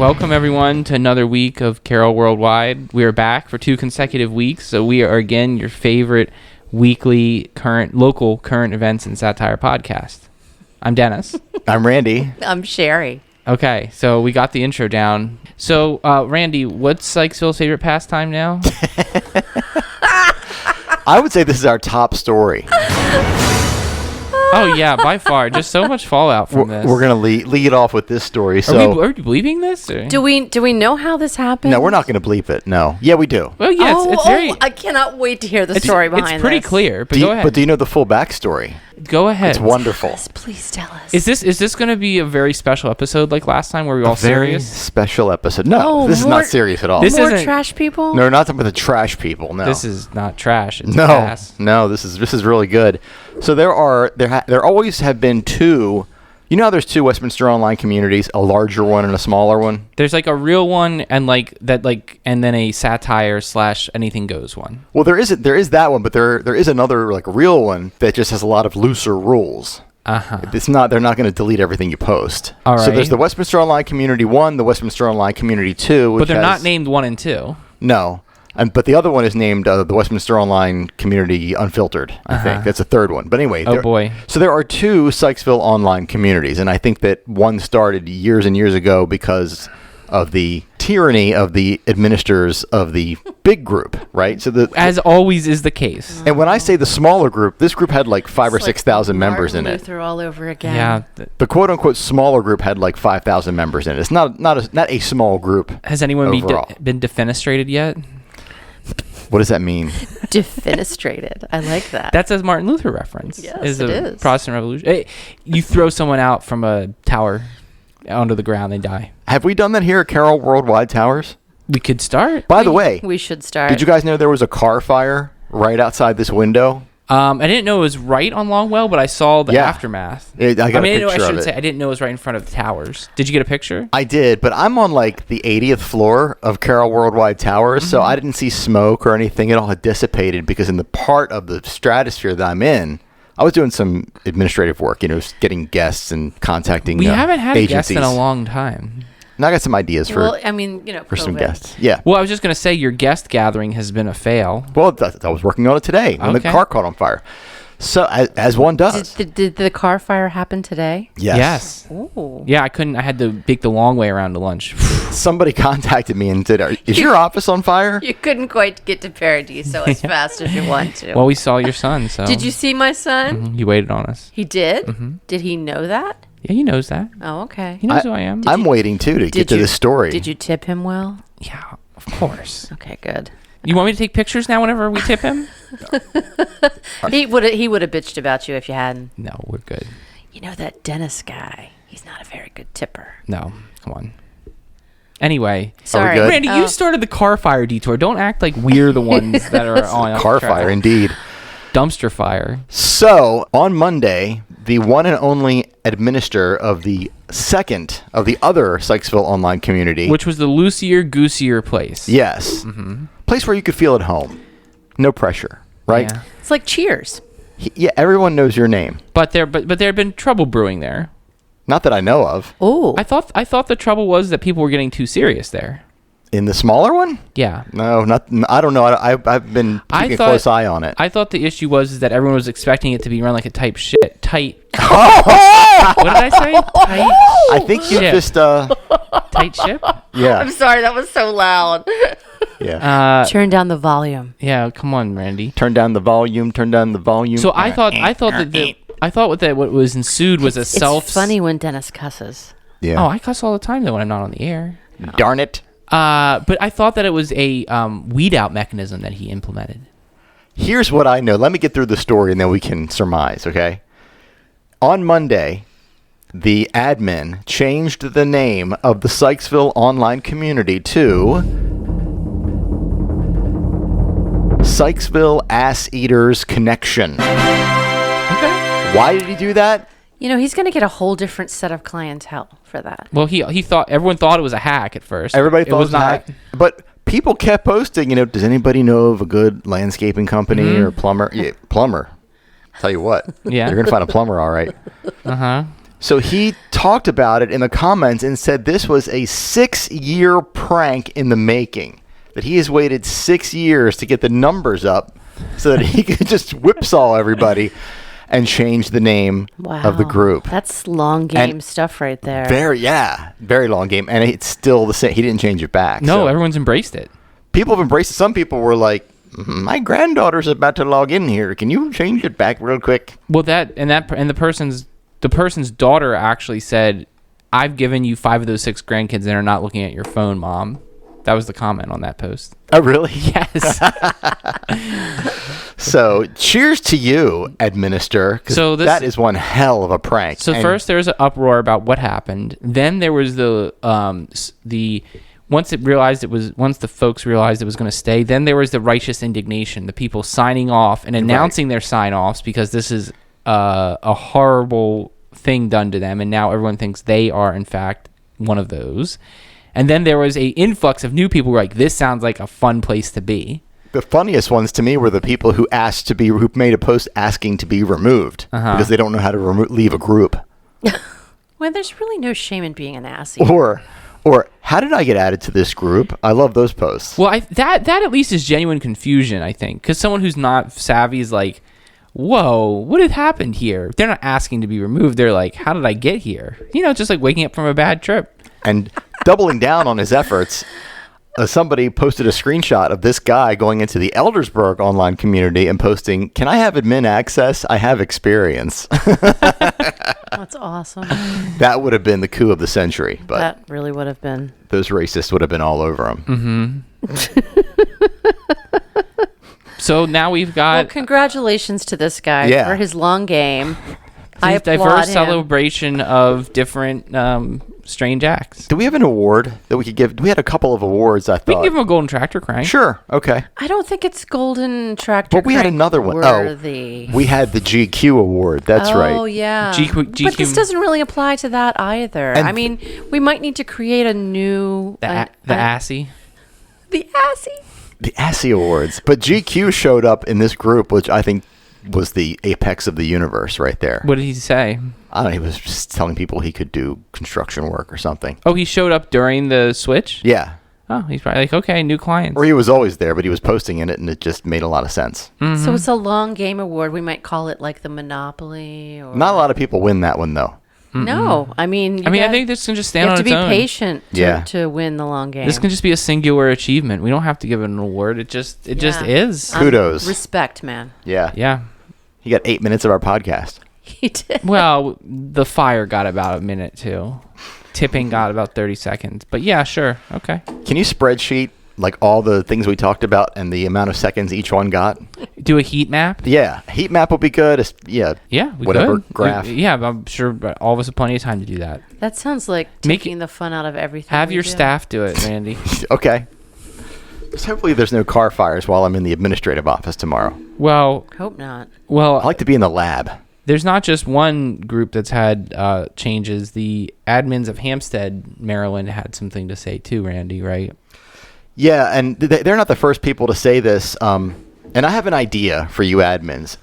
Welcome everyone to another week of Carol Worldwide. We are back for 2 consecutive weeks, so we are again your favorite weekly local current events and satire podcast. I'm Dennis. I'm Randy. I'm Sherry. Okay, so we got the intro down. So, Randy, what's Sykesville's favorite pastime now? I would say this is our top story. Oh yeah, by far. Just so much fallout from this. We're gonna lead off with this story. So Are we believing this? Or? Do we know how this happened? no, we're not gonna bleep it. No. Yeah, we do. Well, yeah, it's very. I cannot wait to hear the story behind this. It's pretty clear. But go ahead. But do you know the full backstory? Go ahead. It's wonderful. Yes, please tell us. Is this going to be a very special episode like last time where we all Very serious? special episode. No, Oh, this is more- not serious at all. This More isn't- trash people? No, we're not talking about the trash people. No. This is not trash. It's no, ass. no. This is really good. So there always have been two. You know how there's two Westminster Online communities, a larger one and a smaller one? There's like a real one and and then a satire / anything goes one. Well, there is that one, but there is another like real one that just has a lot of looser rules. It's not. They're not going to delete everything you post. All So right. there's the Westminster Online Community 1, the Westminster Online Community 2. Which But they're not has- named 1 and 2. No. But the other one is named the Westminster Online Community Unfiltered, I think. That's the third one. But anyway. Oh, boy. So there are two Sykesville online communities, and I think that one started years and years ago because of the tyranny of the administrators of the big group, right? So As always is the case. and when I say the smaller group, this group had like 5,000 or 6,000 members in it. Luther all over again. Yeah. The quote unquote smaller group had like 5,000 members in it. It's not a small group. Has anyone Overall. been defenestrated yet? What does that mean? Defenestrated. I like that. That's a Martin Luther reference. Yes, a it is. Protestant Revolution. Hey, you throw someone out from a tower onto the ground, they die. Have we done that here at Carol Worldwide Towers? We could start. By the way, we should start. did you guys know there was a car fire right outside this window? I didn't know it was right on Longwell, but I saw the Yeah. aftermath. I got a picture I of should it. say I didn't know it was right in front of the towers. Did you get a picture? I did, but I'm on like the 80th floor of Carol Worldwide Towers, so I didn't see smoke or anything. It all had dissipated because in the part of the stratosphere that I'm in, I was doing some administrative work, getting guests and contacting We haven't had agencies. a guest in a long time. And I got some ideas for Well, I mean, for some COVID. guests. Yeah. Well, I was just going to say your guest gathering has been a fail. Well, I was working on it today when the Okay. car caught on fire. So as one does. Did the car fire happen today? Yes. Ooh. Yeah, I couldn't. I had to make the long way around to lunch. Somebody contacted me and said, "Is your office on fire?" You couldn't quite get to Paradiso as fast as you want to. Well, we saw your son, so. Did you see my son? He waited on us. He did? Did he know that? Yeah, he knows that. Oh, okay. He knows who I am. I'm waiting too to get to this story. Did you tip him well? Yeah, of course. Okay, good. You want me to take pictures now whenever we tip him? He would have bitched about you if you hadn't. No, we're good. You know that Dennis guy? He's not a very good tipper. No, come on. Anyway, Sorry. good? Randy, you started the car fire detour. Don't act like we're the ones that are on Car track. fire, indeed. Dumpster fire. So on Monday, the one and only administrator of the second of the other Sykesville online community, Which was the loosier, goosier place. yes, place where you could feel at home, no pressure, right? Yeah. It's like Cheers. Yeah, everyone knows your name. But there had been trouble brewing there. Not that I know of. Oh, I thought the trouble was that people were getting too serious there. In the smaller one? Yeah. No, not. I don't know. I've been keeping a close eye on it. I thought the issue was that everyone was expecting it to be run like a tight. What did I say? Tight. I think you Ship. just Tight ship. yeah, I'm sorry, that was so loud. yeah. Turn down the volume. Yeah. Come on, Randy. Turn down the volume. Turn down the volume. So I thought what was ensued was a It's self. funny when Dennis cusses. Yeah. Oh, I cuss all the time though when I'm not on the air. Darn it. But I thought that it was a weed out mechanism that he implemented. Here's what I know. Let me get through the story and then we can surmise, okay? On Monday, the admin changed the name of the Sykesville online community to Sykesville Ass Eaters Connection. Okay. Why did he do that? You know, he's going to get a whole different set of clientele for that. Well, he thought everyone thought it was a hack at first. Everybody thought it was not. But people kept posting, does anybody know of a good landscaping company or plumber? Yeah, plumber. Tell you what. Yeah. You're going to find a plumber, all right. Uh huh. So he talked about it in the comments and said this was a 6-year prank in the making. That he has waited 6 years to get the numbers up so that he could just whipsaw everybody and change the name of the group. That's long game stuff right there. Very long game. And it's still the same. He didn't change it back. No, so everyone's embraced it. people have embraced it. Some people were like, my granddaughter's about to log in here. Can you change it back real quick? Well, the person's daughter actually said, "I've given you 5 of those 6 grandkids and are not looking at your phone, Mom." That was the comment on that post. Oh, really? Yes. So, cheers to you, Administer, because that is one hell of a prank. So first there was an uproar about what happened. Then there was once the folks realized it was going to stay, then there was the righteous indignation, the people signing off and announcing their sign-offs because this is a horrible thing done to them, and now everyone thinks they are in fact one of those. And then there was a influx of new people who were like, this sounds like a fun place to be. The funniest ones to me were the people who who made a post asking to be removed because they don't know how to leave a group. Well, there's really no shame in being an assy. Or how did I get added to this group? I love those posts. Well, that at least is genuine confusion, I think, because someone who's not savvy is like, whoa, what had happened here? They're not asking to be removed. They're like, how did I get here? Just like waking up from a bad trip. And doubling down on his efforts, somebody posted a screenshot of this guy going into the Eldersburg online community and posting, "Can I have admin access? I have experience." That's awesome. That would have been the coup of the century. But That really would have been. those racists would have been all over him. So now we've Well, got congratulations to this guy for his long game. I this applaud diverse him. celebration of different strange acts. Do we have an award that we could give? We had a couple of awards, I thought. We can give him a golden tractor crank. Sure. Okay. I don't think it's Golden Tractor. But we had Crank another one. worthy. We had the GQ award. That's right. Oh, yeah. GQ But this doesn't really apply to that either. And I mean, we might need to create a new... The assy. The assy? The Assy Awards. But GQ showed up in this group, which I think was the apex of the universe right there. What did he say? I don't know. He was just telling people he could do construction work or something. Oh, he showed up during the switch? Yeah. Oh, he's probably like, okay, new clients. Or he was always there, but he was posting in it, and it just made a lot of sense. Mm-hmm. So it's a long game award. We might call it like the Monopoly. Or... Not a lot of people win that one, though. No. I mean, I think this can just stand on you have its to be own. patient Yeah. to win the long game. This can just be a singular achievement. We don't have to give it an award. It just is. Kudos. Respect, man. Yeah. Yeah. He got 8 minutes of our podcast. He did. Well, the fire got about a minute too. Tipping got about 30 seconds. But yeah, sure. Okay. Can you spreadsheet like all the things we talked about and the amount of seconds each one got? Do a heat map? Yeah. Heat map would be good. Yeah. Yeah, we Whatever could. graph. Yeah, I'm sure all of us have plenty of time to do that. That sounds like Make taking the fun out of everything. Have we your do. staff do it, Randy. Okay. Just hopefully there's no car fires while I'm in the administrative office tomorrow. Well, Hope not. I like to be in the lab. there's not just one group that's had changes. The admins of Hampstead, Maryland, had something to say too, Randy, right? Yeah, and they're not the first people to say this. And I have an idea for you admins.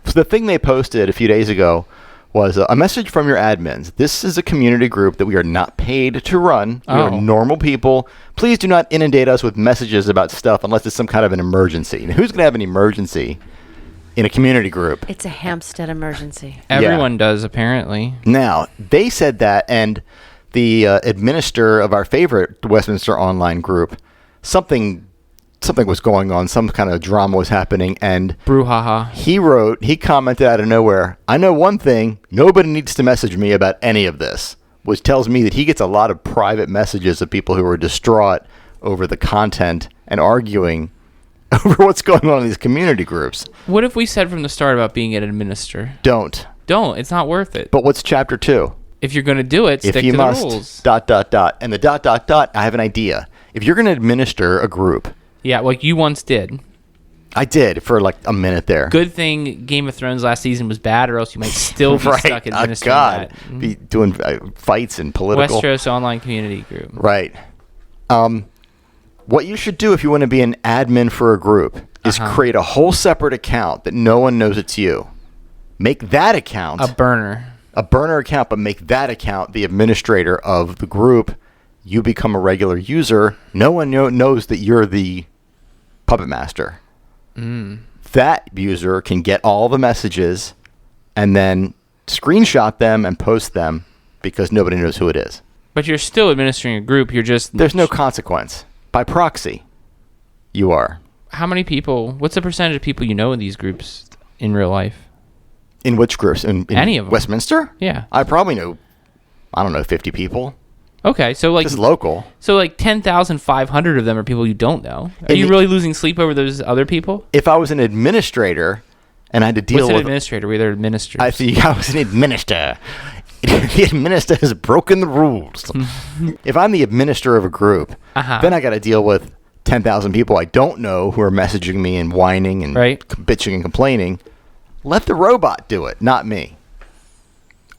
So the thing they posted a few days ago was a message from your admins. This is a community group that we are not paid to run. We are normal people. Please do not inundate us with messages about stuff unless it's some kind of an emergency. And who's going to have an emergency in a community group? It's a Hampstead emergency. Everyone does, apparently. Now, they said that, and the administrator of our favorite Westminster Online group, something was going on, some kind of drama was happening, and Brouhaha. he commented out of nowhere, "I know one thing, nobody needs to message me about any of this," which tells me that he gets a lot of private messages of people who are distraught over the content and arguing over what's going on in these community groups. What if we said from the start about being an administrator? Don't. Don't. It's not worth it. But what's chapter 2? If you're going to do it, If stick you to must, the rules. ... And the ... I have an idea. If you're going to administer a group... Yeah, like you once did. I did for like a minute there. Good thing Game of Thrones last season was bad, or else you might still be stuck administering God. that. Be doing fights and political... Westeros Online Community Group. Right. What you should do if you want to be an admin for a group is create a whole separate account that no one knows it's you. Make that account A burner. a burner account, but make that account the administrator of the group. You become a regular user. No one knows that you're the puppet master. That user can get all the messages and then screenshot them and post them because nobody knows who it is. But you're still administering a group. You're just... There's no consequence. By proxy, you are. How many people... What's the percentage of people you know in these groups in real life? In which groups? In Any of them. Westminster? Yeah. I probably know, 50 people. Okay, so like... Just local. So like 10,500 of them are people you don't know. Are And you really losing sleep over those other people? If I was an administrator and I had to deal What's an with... administrator? We're their administrators. I think I was an administrator. The administrator has broken the rules. If I'm the administrator of a group, then I got to deal with 10,000 people I don't know who are messaging me and whining and bitching and complaining. Let the robot do it, not me.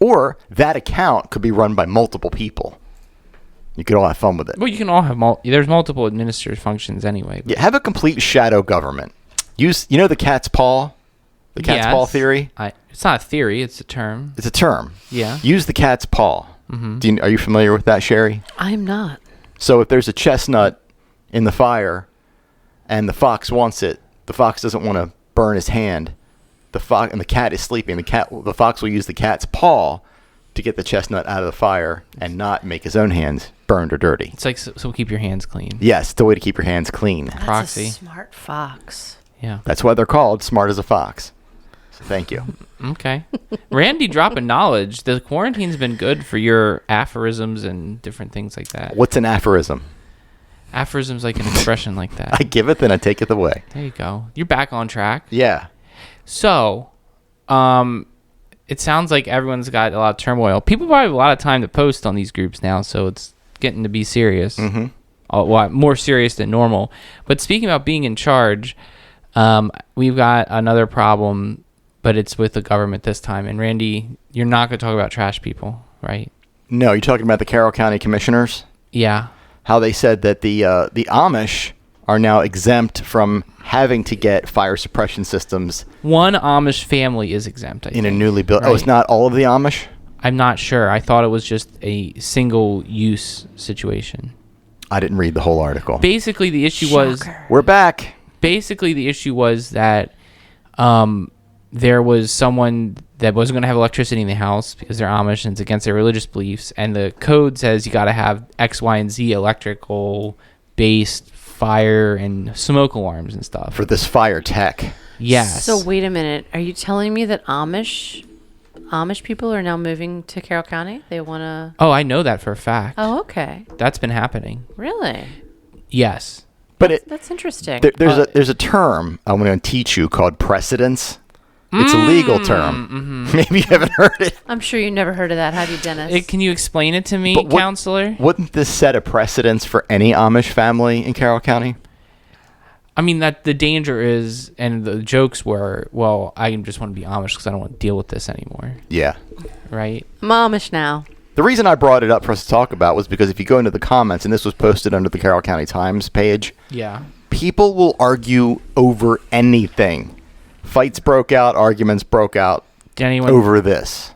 Or that account could be run by multiple people. You could all have fun with it. Well, you can all have... There's multiple administrative functions anyway. Yeah, have a complete shadow government. Use, the cat's paw? The cat's paw theory? It's not a theory. It's a term. It's a term. Yeah. Use the cat's paw. Are you familiar with that, Sherry? I'm not. So if there's a chestnut in the fire and the fox wants it, the fox doesn't want to burn his hand. The fox and the cat is sleeping. The fox will use the cat's paw to get the chestnut out of the fire and not make his own hands burned or dirty. It's like so keep your hands clean. Yes, it's the way to keep your hands clean. That's Proxy. a smart fox. Yeah. That's why they're called smart as a fox. So thank you. Okay. Randy dropping knowledge. The quarantine's been good for your aphorisms and different things like that. What's an aphorism? Aphorism's like an expression like that. I give it, then I take it away. There you go. You're back on track. Yeah. So, it sounds like everyone's got a lot of turmoil. People probably have a lot of time to post on these groups now, so it's getting to be serious. Mm-hmm. A lot more serious than normal. But speaking about being in charge, we've got another problem, but it's with the government this time. And Randy, you're not going to talk about trash people, right? No, you're talking about the Carroll County Commissioners? Yeah. How they said that the Amish are now exempt from having to get fire suppression systems. One Amish family is exempt, I think. In a newly built... right? Oh, it's not all of the Amish? I'm not sure. I thought it was just a single-use situation. I didn't read the whole article. Basically, the issue was... Shocker. We're back. Basically, the issue was that there was someone that wasn't going to have electricity in the house because they're Amish and it's against their religious beliefs. And the code says you got to have X, Y, and Z electrical-based fire and smoke alarms and stuff. For this fire tech. Yes. So wait a minute. Are you telling me that Amish people are now moving to Carroll County? They want to... Oh, I know that for a fact. Oh, okay. That's been happening. Really? Yes. But That's interesting. there's a term I'm going to teach you called precedence. It's a legal term. Maybe you haven't heard it. I'm sure you never heard of that, have you, Dennis? Can you explain it to me, But counselor? Wouldn't this set a precedence for any Amish family in Carroll County? I mean, that the danger is, and the jokes were, well, I just want to be Amish because I don't want to deal with this anymore, Yeah. right? I'm Amish now. The reason I brought it up for us to talk about was because if you go into the comments, and this was posted under the Carroll County Times page, Yeah. people will argue over anything. Fights broke out, arguments broke out Did anyone? over this.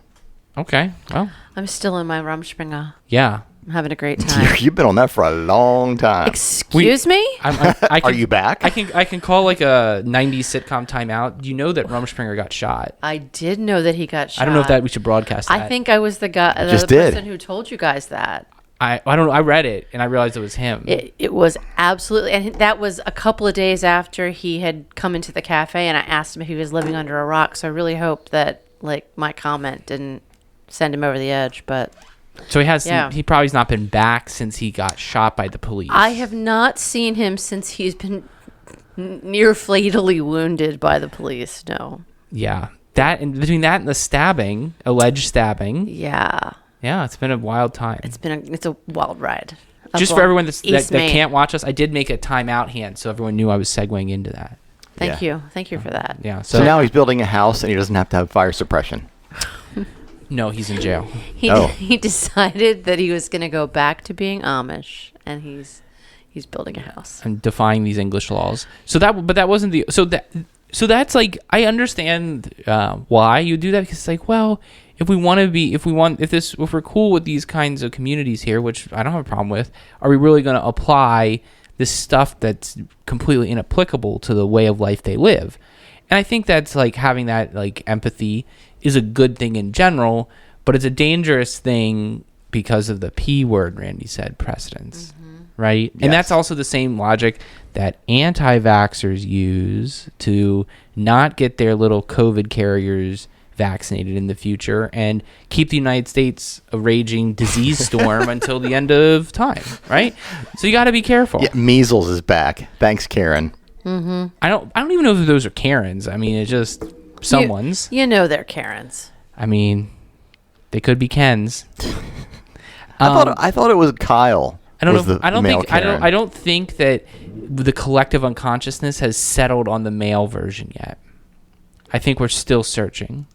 Okay. Well, I'm still in my Rumspringa. yeah. I'm having a great time. You've been on that for a long time. Excuse me? I can, Are you back? I can call like a 90s sitcom timeout. You know that Rumspringa got shot. I did know that he got shot. I don't know if that we should broadcast that. I think I was the guy, the Just did. person who told you guys that. I don't know. I read it and I realized it was him. It was absolutely, and that was a couple of days after he had come into the cafe, and I asked him if he was living under a rock. So I really hope that like my comment didn't send him over the edge. But So he has. Yeah. He probably's not been back since he got shot by the police. I have not seen him since he's been near fatally wounded by the police. No. Yeah. That and between that and the stabbing, alleged stabbing. Yeah. Yeah, it's been a wild time. It's a wild ride. Just Up for on everyone that East Main. can't watch us, I did make a timeout hand so everyone knew I was segueing into that. Thank you for that. Yeah. So now he's building a house and he doesn't have to have fire suppression. No, he's in jail. He decided that he was going to go back to being Amish, and he's building a house. And defying these English laws. But that wasn't the so that's like I understand why you do that because it's like, well, if we're cool with these kinds of communities here, which I don't have a problem with, are we really going to apply this stuff that's completely inapplicable to the way of life they live? And I think that's like having that like empathy is a good thing in general, but it's a dangerous thing because of the P word Randy said, precedence, right? And that's also the same logic that anti-vaxxers use to not get their little COVID carriers vaccinated in the future and keep the United States a raging disease storm until the end of time, right? So you got to be careful. Yeah, measles is back. Thanks, Karen. I don't even know if those are Karens. I mean, it's just someone's. You know they're Karens. I mean, they could be Kens. I thought it was Kyle. I don't was know. the I don't male think. Karen. I don't think that the collective unconsciousness has settled on the male version yet. I think we're still searching.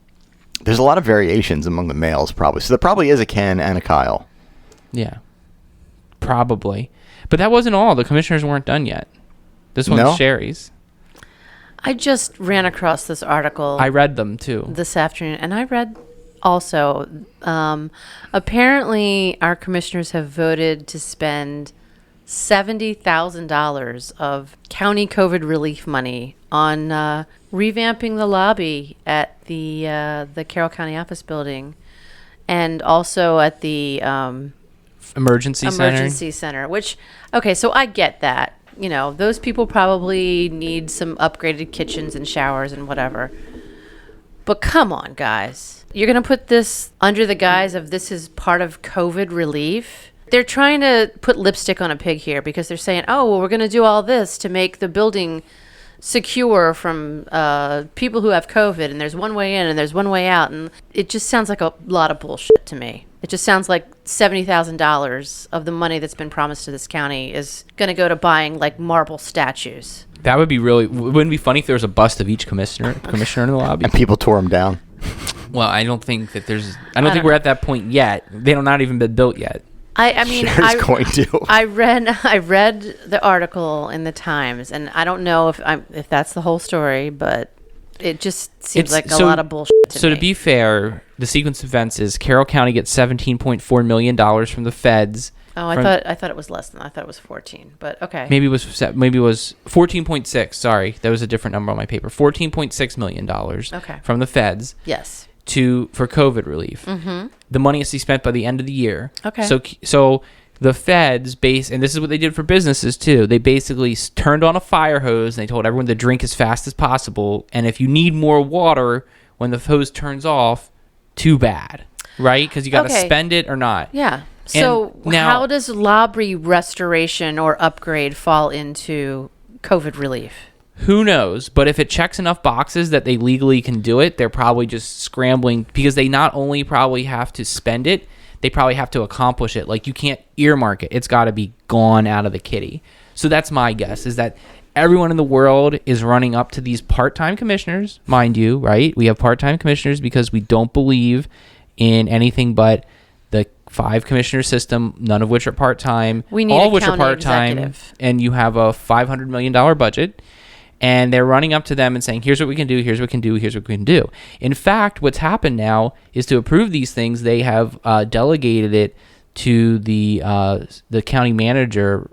There's a lot of variations among the males, probably. So there probably is a Ken and a Kyle. Yeah, probably. But that wasn't all. The commissioners weren't done yet. This one's No? Sherry's. I just ran across this article I read them too. this afternoon, and I read also. Apparently, our commissioners have voted to spend $70,000 of county COVID relief money on revamping the lobby at the Carroll County office building, and also at the Emergency center. Which, okay, so I get that. You know, those people probably need some upgraded kitchens and showers and whatever. But come on, guys. You're going to put this under the guise of this is part of COVID relief? They're trying to put lipstick on a pig here because they're saying, oh, well, we're going to do all this to make the building secure from people who have COVID, and there's one way in and there's one way out. And it just sounds like a lot of bullshit to me. It just sounds like $70,000 of the money that's been promised to this county is going to go to buying like marble statues. That would be really. Wouldn't it be funny if there was a bust of each commissioner in the lobby? And people tore them down. Well, I don't think that there's. I don't think we're at that point yet. They don't not even been built yet. I mean, Sherry's going to. I read the article in the Times, and I don't know if that's the whole story, but it just seems like a lot of bullshit to me. So to be fair, the sequence of events is Carroll County gets $17.4 million from the feds. Oh, I thought it was less than that. I thought it was 14, but okay. Maybe it was 14.6. Sorry, that was a different number on my paper. $14.6 million. Okay. From the feds. Yes. For COVID relief. Mm-hmm. The money is to be spent by the end of the year. Okay. So the feds and this is what they did for businesses too. They basically turned on a fire hose and they told everyone to drink as fast as possible. And if you need more water when the hose turns off, too bad, right? Because you got to spend it or not. Yeah. So now, how does lobby restoration or upgrade fall into COVID relief? Who knows? But if it checks enough boxes that they legally can do it, they're probably just scrambling because they not only probably have to spend it, they probably have to accomplish it. Like you can't earmark it. It's got to be gone out of the kitty. So that's my guess is that everyone in the world is running up to these part-time commissioners, mind you, right? We have part-time commissioners because we don't believe in anything but the 5-commissioner system, none of which are part-time. We need all a of which are county part-time, executive. and you have a $500 million budget. And they're running up to them and saying, here's what we can do, here's what we can do, here's what we can do. In fact, what's happened now is to approve these things, they have delegated it to the county manager,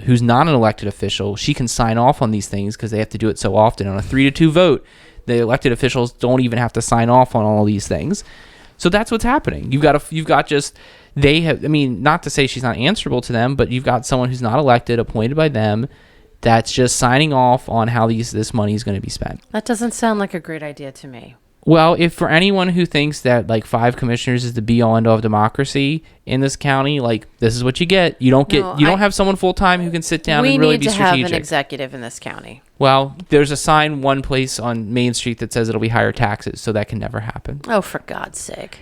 who's not an elected official. She can sign off on these things because they have to do it so often. On a 3-2 vote, the elected officials don't even have to sign off on all these things. So that's what's happening. Not to say she's not answerable to them, but you've got someone who's not elected, appointed by them, that's just signing off on how this money is going to be spent. That doesn't sound like a great idea to me. Well, if for anyone who thinks that like 5 commissioners is the be all end all of democracy in this county, like this is what you get. You don't don't have someone full time who can sit down and really be strategic. We need to have an executive in this county. Well, there's a sign one place on Main Street that says it'll be higher taxes, so that can never happen. Oh, for God's sake.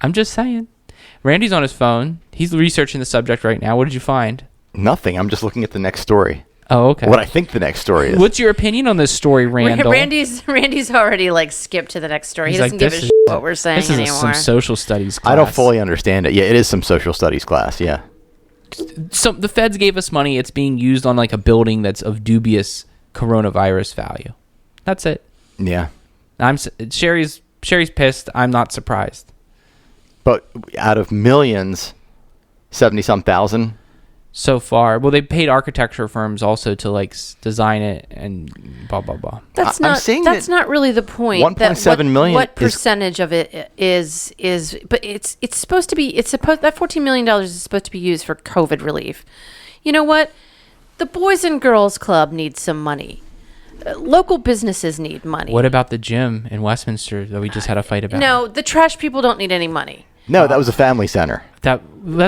I'm just saying. Randy's on his phone. He's researching the subject right now. What did you find? Nothing. I'm just looking at the next story. Oh, okay. What I think the next story is. What's your opinion on this story, Randall? Randy's already like skipped to the next story. He's he doesn't like, give a this shit is- what we're saying This is anymore. some social studies class. I don't fully understand it. Yeah, it is some social studies class. Yeah. So the feds gave us money. It's being used on like a building that's of dubious coronavirus value. That's it. Yeah. Sherry's pissed. I'm not surprised. But out of millions, 70-some thousand. so far. Well, they paid architecture firms also to like design it and blah blah blah. That's I'm not. saying That's that not really the point. 1.7 million What is- percentage of it is? But it's supposed to be. It's supposed that $14 million is supposed to be used for COVID relief. You know what? The Boys and Girls Club needs some money. Local businesses need money. What about the gym in Westminster that we just had a fight about? No, the trash people don't need any money. No, that was a family center. That's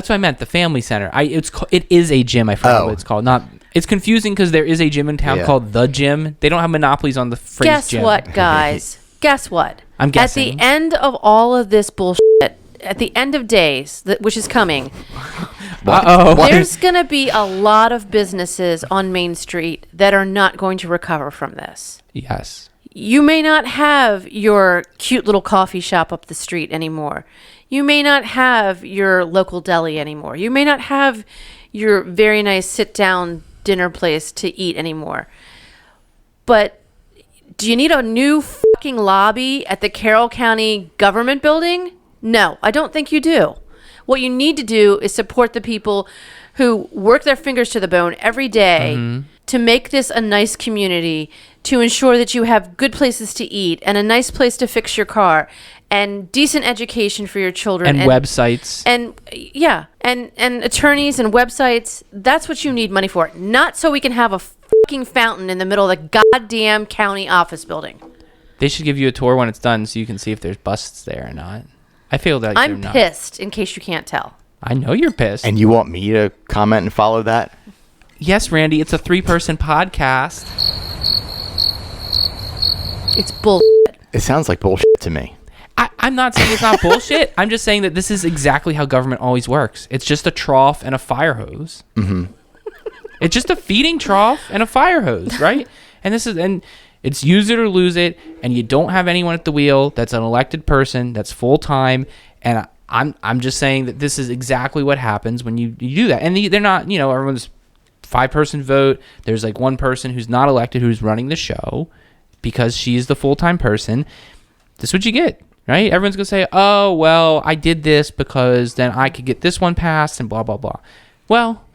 what I meant. The family center. It is a gym. I forgot what it's called. Not. It's confusing because there is a gym in town Yeah. called the Gym. They don't have monopolies on the phrase Guess gym. what, guys? Guess what? I'm guessing. At the end of all of this bullshit, at the end of days, which is coming, Uh-oh. there's going to be a lot of businesses on Main Street that are not going to recover from this. Yes. You may not have your cute little coffee shop up the street anymore. You may not have your local deli anymore. You may not have your very nice sit-down dinner place to eat anymore. But do you need a new fucking lobby at the Carroll County government building? No, I don't think you do. What you need to do is support the people who work their fingers to the bone every day to make this a nice community, to ensure that you have good places to eat and a nice place to fix your car and decent education for your children And websites. and yeah, and attorneys and websites. That's what you need money for, not so we can have a fucking fountain in the middle of the goddamn county office building. They should give you a tour when it's done so you can see if there's busts there or not. I feel that I'm they're not. pissed, in case you can't tell. I know you're pissed. And you want me to comment and follow that? Yes, Randy, it's a 3-person podcast. It's bullshit. It sounds like bullshit to me. I'm not saying it's not bullshit. I'm just saying that this is exactly how government always works. It's just a trough and a fire hose. Mm-hmm. It's just a feeding trough and a fire hose, right? And it's use it or lose it, and you don't have anyone at the wheel that's an elected person that's full time. And I'm just saying that this is exactly what happens when you do that. And they're not, everyone's 5-person vote. There's like one person who's not elected who's running the show because she's the full-time person. This is what you get, right? Everyone's going to say, oh, well, I did this because then I could get this one passed and blah, blah, blah. Well,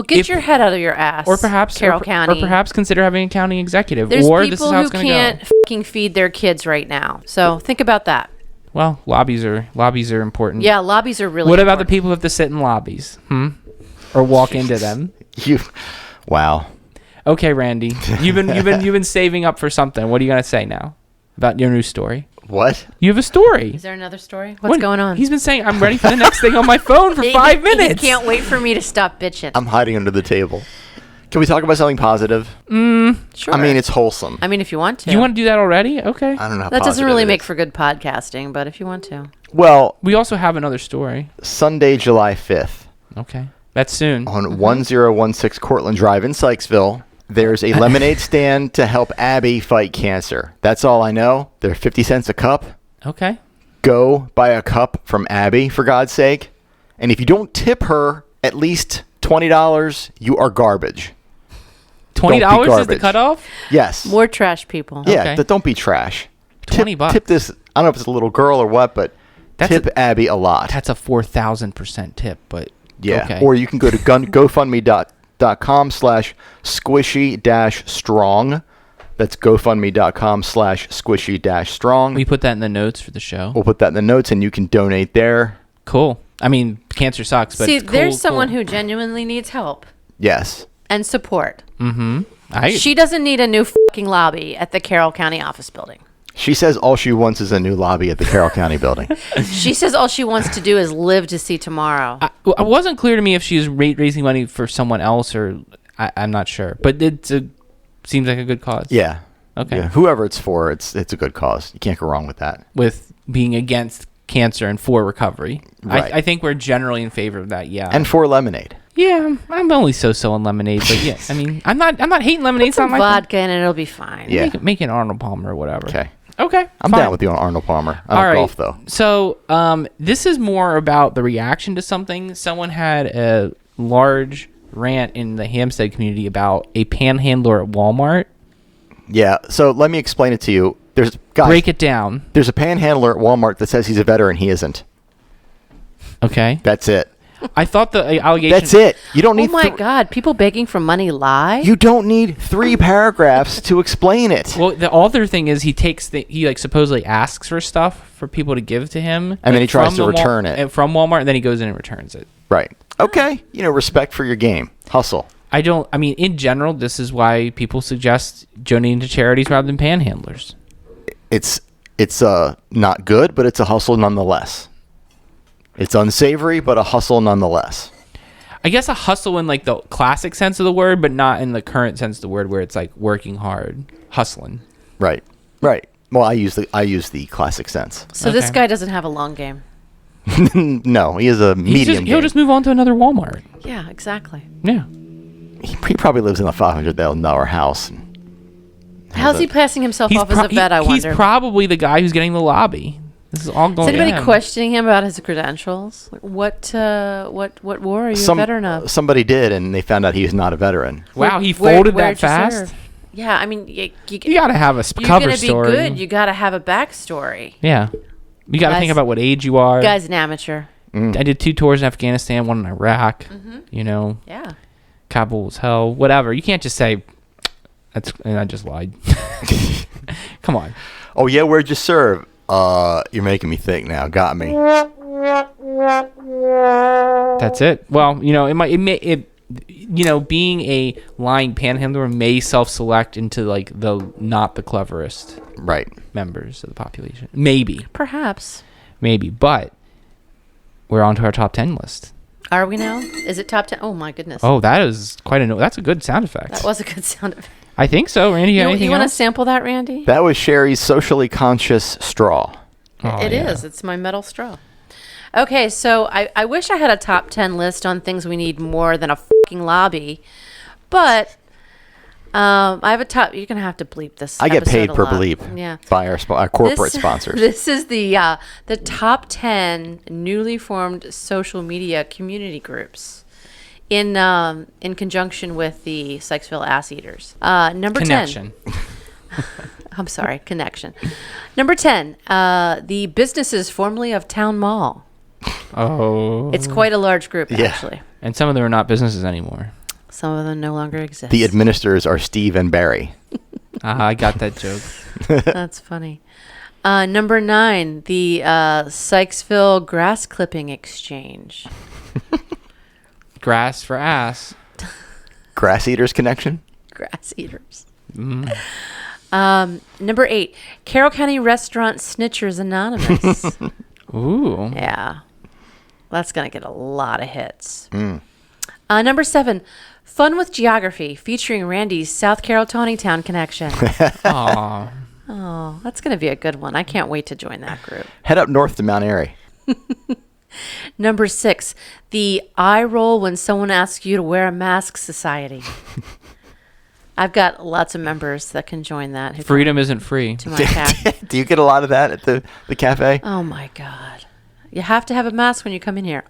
Get your head out of your ass, or perhaps Carroll County. Or perhaps consider having a county executive. There's or people this is how who it's going to can't go. fucking feed their kids right now. So think about that. Well, lobbies are important. Yeah, lobbies are really What about the important. people who have to sit in lobbies? Or walk into them? Wow. Okay, Randy, you've been saving up for something. What are you gonna say now about your new story? What? You have a story. Is there another story? What's going on? He's been saying I'm ready for the next thing on my phone for 5 minutes. He can't wait for me to stop bitching. I'm hiding under the table. Can we talk about something positive? Sure. I mean, it's wholesome. I mean, if you want to. You want to do that already? Okay. I don't know how that doesn't positive really it make is. for good podcasting, but if you want to. Well, We also have another story. Sunday, July 5th, Okay. That's soon. on 1016 Cortland Drive in Sykesville, there's a lemonade stand to help Abby fight cancer. That's all I know. They're 50 cents a cup. Okay. Go buy a cup from Abby, for God's sake. And if you don't tip her at least $20, you are garbage. $20 is the garbage. cutoff? Yes. More trash people. Yeah, Okay. don't be trash. $20. Tip this. I don't know if it's a little girl or what, but That's tip Abby a lot. That's a 4,000% tip, but Yeah. okay. Or you can go to GoFundMe.com/squishy-strong. That's GoFundMe.com/squishy-strong. we put that in the notes for the show. We'll put that in the notes, and you can donate there. Cool. I mean, cancer sucks, but See, it's cool, there's someone cool. who genuinely needs help Yes. and support. I, She doesn't need a new fucking lobby at the Carroll County office building. She says all she wants is a new lobby at the Carroll County building. She says all she wants to do is live to see tomorrow. it wasn't clear to me if she was raising money for someone else or I'm not sure, but seems like a good cause. Yeah. Okay. Yeah. Whoever it's for, it's a good cause. You can't go wrong with that. With being against cancer and for recovery. Right. I think we're generally in favor of that. Yeah. And for lemonade. yeah, I'm only so on lemonade, but yeah, I mean, I'm not hating lemonade. It's Some not my vodka and it'll be fine. Yeah. Make an Arnold Palmer or whatever. Okay. Okay. I'm fine. down with you on Arnold Palmer. I All don't right. golf, though. So, this is more about the reaction to something. Someone had a large rant in the Hampstead community about a panhandler at Walmart. Yeah. So let me explain it to you. Guys, Break it down. There's a panhandler at Walmart that says he's a veteran. He isn't. Okay. That's it. I thought the allegation. That's it. You don't need. Oh my God! People begging for money lie. You don't need 3 paragraphs to explain it. Well, the other thing is he like supposedly asks for stuff for people to give to him, And then like, he tries from to the return it. from Walmart, and then he goes in and returns it. Right. Okay. Respect for your game. Hustle. I mean, in general, this is why people suggest donating to charities rather than panhandlers. It's not good, but it's a hustle nonetheless. It's unsavory, but a hustle nonetheless. I guess a hustle in like the classic sense of the word, but not in the current sense of the word, where it's like working hard, hustling. Right. Well, I use the classic sense. So this Okay. guy doesn't have a long game. No, he is a medium. He'll just move on to another Walmart. Yeah, exactly. Yeah. He probably lives in a $500,000 house. How's he passing himself off as pro- a vet? I he's wonder. probably the guy who's getting the lobby. This is all going. Is anybody on. questioning him about his credentials? Like, what war are you a veteran of? Somebody did, and they found out he was not a veteran. Wow, he Where- folded where'd that you fast. serve? Yeah, I mean, you gotta have a you're cover gonna story. be good. You gotta have a backstory. Yeah, you gotta think Guys- about what age you are. Guy's an amateur. I did 2 tours in Afghanistan, 1 in Iraq. Yeah. Kabul was hell. Whatever. You can't just say that's. And I just lied. Come on. Oh yeah, where'd you serve? You're making me think now. Got me. That's it. Well, being a lying panhandler may self-select into like not the cleverest Right. members of the population. Maybe, Perhaps. but we're on to our top 10 list. Are we now? Is it top 10? Oh my goodness. Oh, that is quite that's a good sound effect. That was a good sound effect. I think so. Randy, you got anything You want to else? sample that, Randy? That was Sherry's socially conscious straw. It is. It's my metal straw. Okay, so I wish I had a top 10 list on things we need more than a fucking lobby, but I have a top. You're gonna have to bleep this. I get episode paid a per lot. bleep Yeah. by our corporate sponsors. This is the top 10 newly formed social media community groups in conjunction with the Sykesville Ass Eaters. Number 10. Connection. I'm sorry, Connection. Number 10, the businesses formerly of Town Mall. Oh. It's quite a large group, Yeah. actually. And some of them are not businesses anymore. Some of them no longer exist. The administrators are Steve and Barry. I got that joke. That's funny. Number 9, the Sykesville Grass Clipping Exchange. Grass for ass. Grass Eaters Connection. Grass Eaters. Mm. Number 8, Carroll County Restaurant Snitchers Anonymous. Ooh. Yeah. That's going to get a lot of hits. Number 7, Fun with Geography, featuring Randy's South Carroll Tawny Town connection. Aw. Oh, that's going to be a good one. I can't wait to join that group. Head up north to Mount Airy. Number 6, the eye roll when someone asks you to wear a mask society. I've got lots of members that can join that. who Freedom isn't free. come to my cafe. Do you get a lot of that at the cafe? Oh my God. You have to have a mask when you come in here.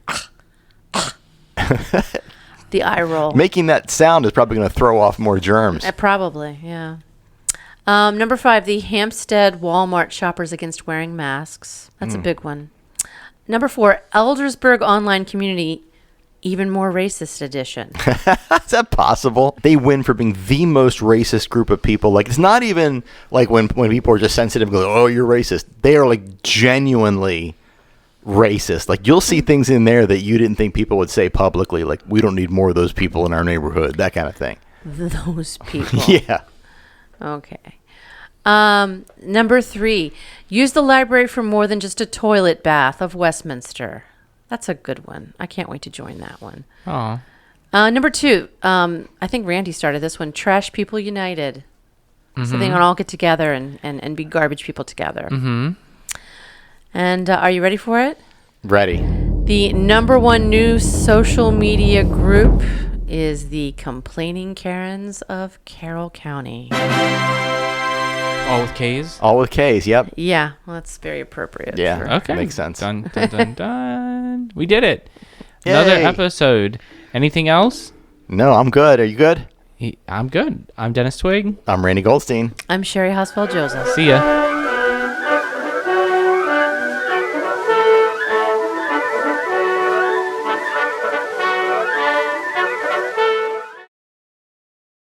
The eye roll. Making that sound is probably going to throw off more germs. Probably, yeah. Number 5, the Hampstead Walmart Shoppers Against Wearing Masks. That's a big one. Number 4, Eldersburg Online Community, Even More Racist Edition. Is that possible? They win for being the most racist group of people. Like, it's not even like when people are just sensitive and go, oh, you're racist. They are like genuinely racist. Like, you'll see things in there that you didn't think people would say publicly. Like, we don't need more of those people in our neighborhood. That kind of thing. Those people. Yeah. Okay. Number 3, use the library for more than just a toilet bath of Westminster. That's a good one. I can't wait to join that one. Aw. Number 2, I think Randy started this one, Trash People United. So they can all get together and be garbage people together. Mm-hmm. And are you ready for it? Ready. The number 1 new social media group is the Complaining Karens of Carroll County. All with K's? All with K's. Yep. Yeah, well, that's very appropriate. Yeah. for- Okay. Makes sense. Dun, dun, dun, dun. We did it. Another Yay. episode. Anything else? No, I'm good. Are you good? I'm good. I'm Dennis Twig. I'm Randy Goldstein. I'm Sherry Hausfeld Joseph. See ya.